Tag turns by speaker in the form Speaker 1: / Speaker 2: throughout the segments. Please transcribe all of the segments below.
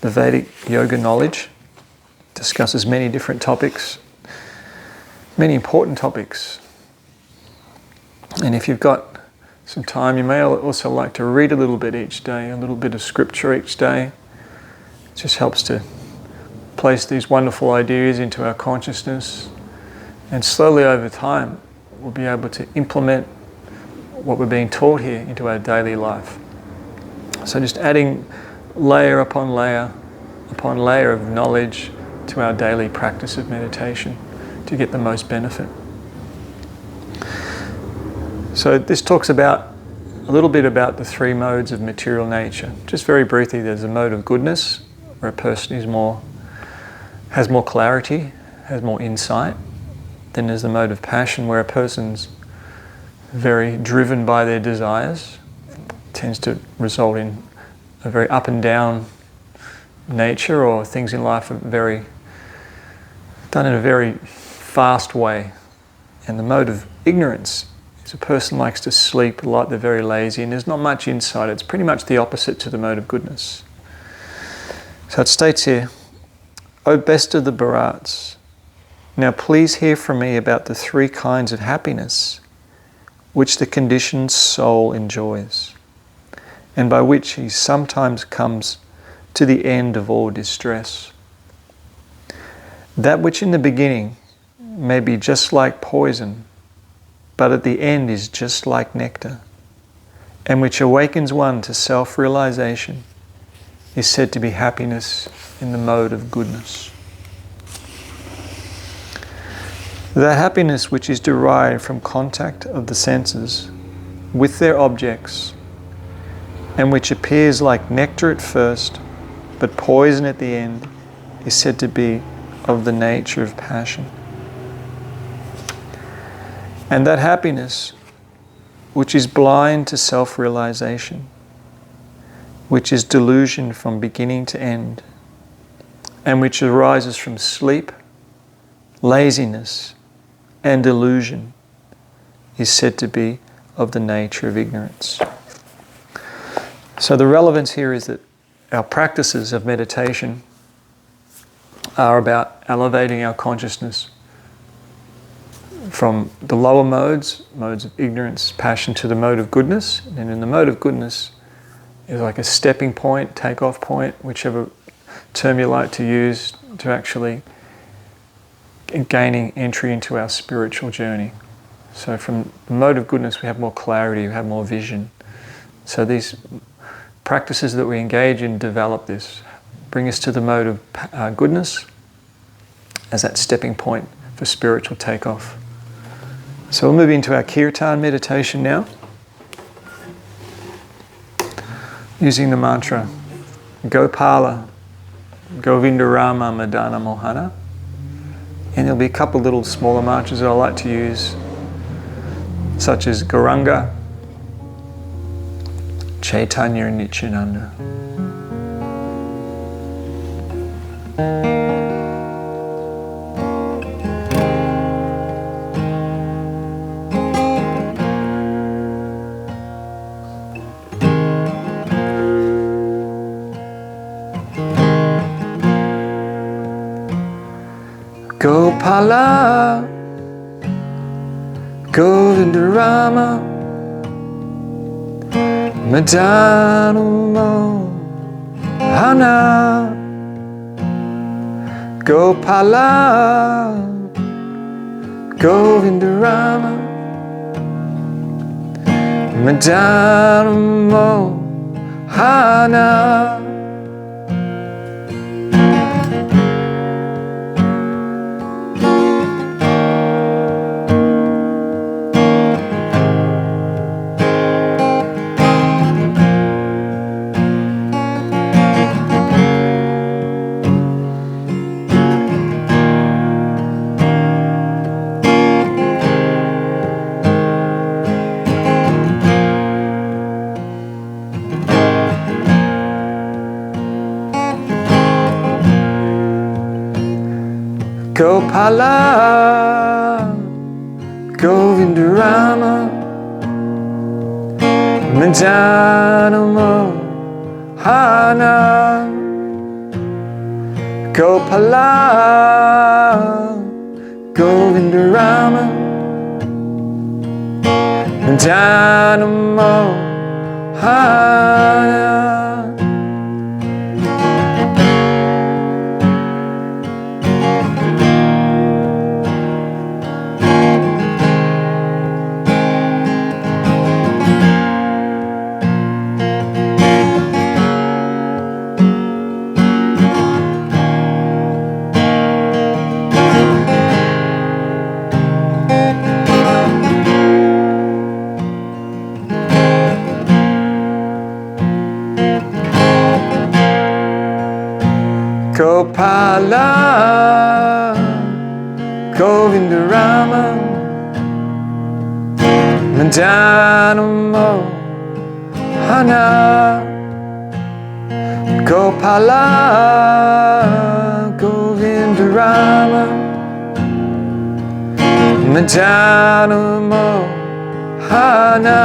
Speaker 1: the Vedic yoga knowledge. Discusses many different topics, many important topics. And if you've got some time, you may also like to read a little bit each day, a little bit of scripture each day. It just helps to place these wonderful ideas into our consciousness, and slowly over time we'll be able to implement what we're being taught here into our daily life. So just adding layer upon layer of knowledge to our daily practice of meditation to get the most benefit. So this talks about a little bit about the three modes of material nature. Just very briefly, there's a mode of goodness, where a person has more clarity, has more insight. Then there's the mode of passion, where a person's very driven by their desires. It tends to result in a very up and down nature, or things in life are done in a very fast way. And the mode of ignorance is a person likes to sleep a lot, they're very lazy, and there's not much insight. It's pretty much the opposite to the mode of goodness. So it states here, O best of the Bharats, now please hear from me about the three kinds of happiness which the conditioned soul enjoys, and by which he sometimes comes to the end of all distress. That which in the beginning may be just like poison, but at the end is just like nectar, and which awakens one to self-realization, is said to be happiness in the mode of goodness. That happiness which is derived from contact of the senses with their objects, and which appears like nectar at first, but poison at the end, is said to be of the nature of passion. And that happiness, which is blind to self-realization, which is delusion from beginning to end, and which arises from sleep, laziness, and delusion, is said to be of the nature of ignorance. So the relevance here is that our practices of meditation are about elevating our consciousness from the lower modes of ignorance, passion, to the mode of goodness. And in the mode of goodness is like a stepping point, take-off point, whichever term you like to use, to actually gaining entry into our spiritual journey. So from the mode of goodness we have more clarity, we have more vision. So these practices that we engage in develop this, bring us to the mode of goodness as that stepping point for spiritual takeoff. So we'll move into our kirtan meditation now, using the mantra Gopala, Govinda Rama Madana Mohana. And there'll be a couple little smaller mantras that I like to use, such as Gauranga, Chaitanya and Nityananda. Gopala, Govinda Rama, Madana Mohana. Gopala, Govinda Rama, Madana Mohana. Gopala, Govinda Rama, Madana Mohana. Gopala, Govindarama, Janamo Hana. Gopala, Govindarama, Janamo Hana. Gopala, Govindarama, Janamo Hana.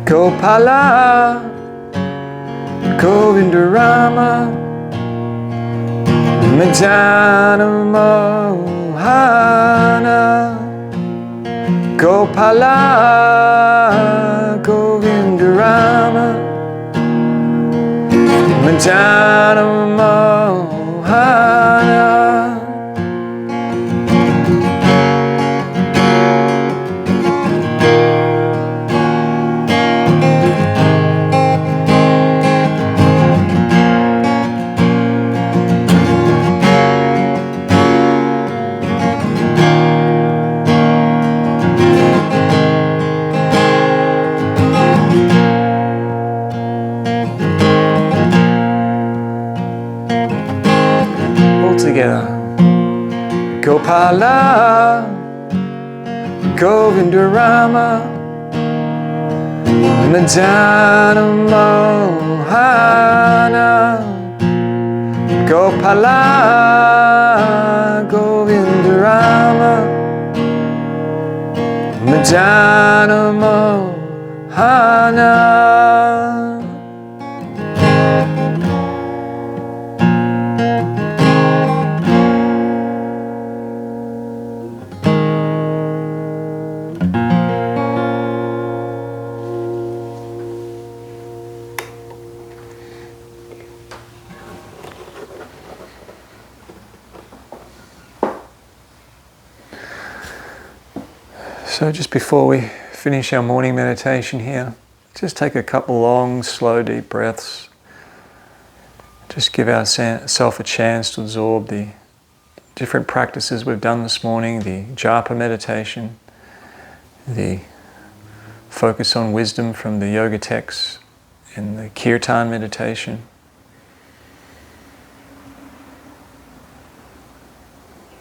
Speaker 1: Gopala, Govindarama, Janamo Hana. Gopala, Govindarama, Janamo Hana. Together. Gopala, Govindarama, Janamo Hana. Gopala, Govindarama, Janamo Hana. So just before we finish our morning meditation here, just take a couple long, slow, deep breaths. Just give ourselves a chance to absorb the different practices we've done this morning, the japa meditation, the focus on wisdom from the yoga texts, and the kirtan meditation.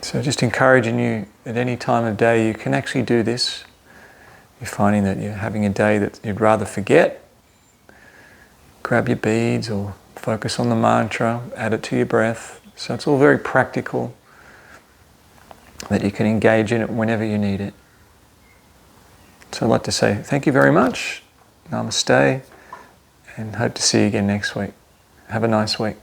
Speaker 1: So just encouraging you at any time of day you can actually do this. You're finding that you're having a day that you'd rather forget, grab your beads or focus on the mantra, add it to your breath. So it's all very practical, that you can engage in it whenever you need it. So I'd like to say thank you very much, namaste, and hope to see you again next week. Have a nice week.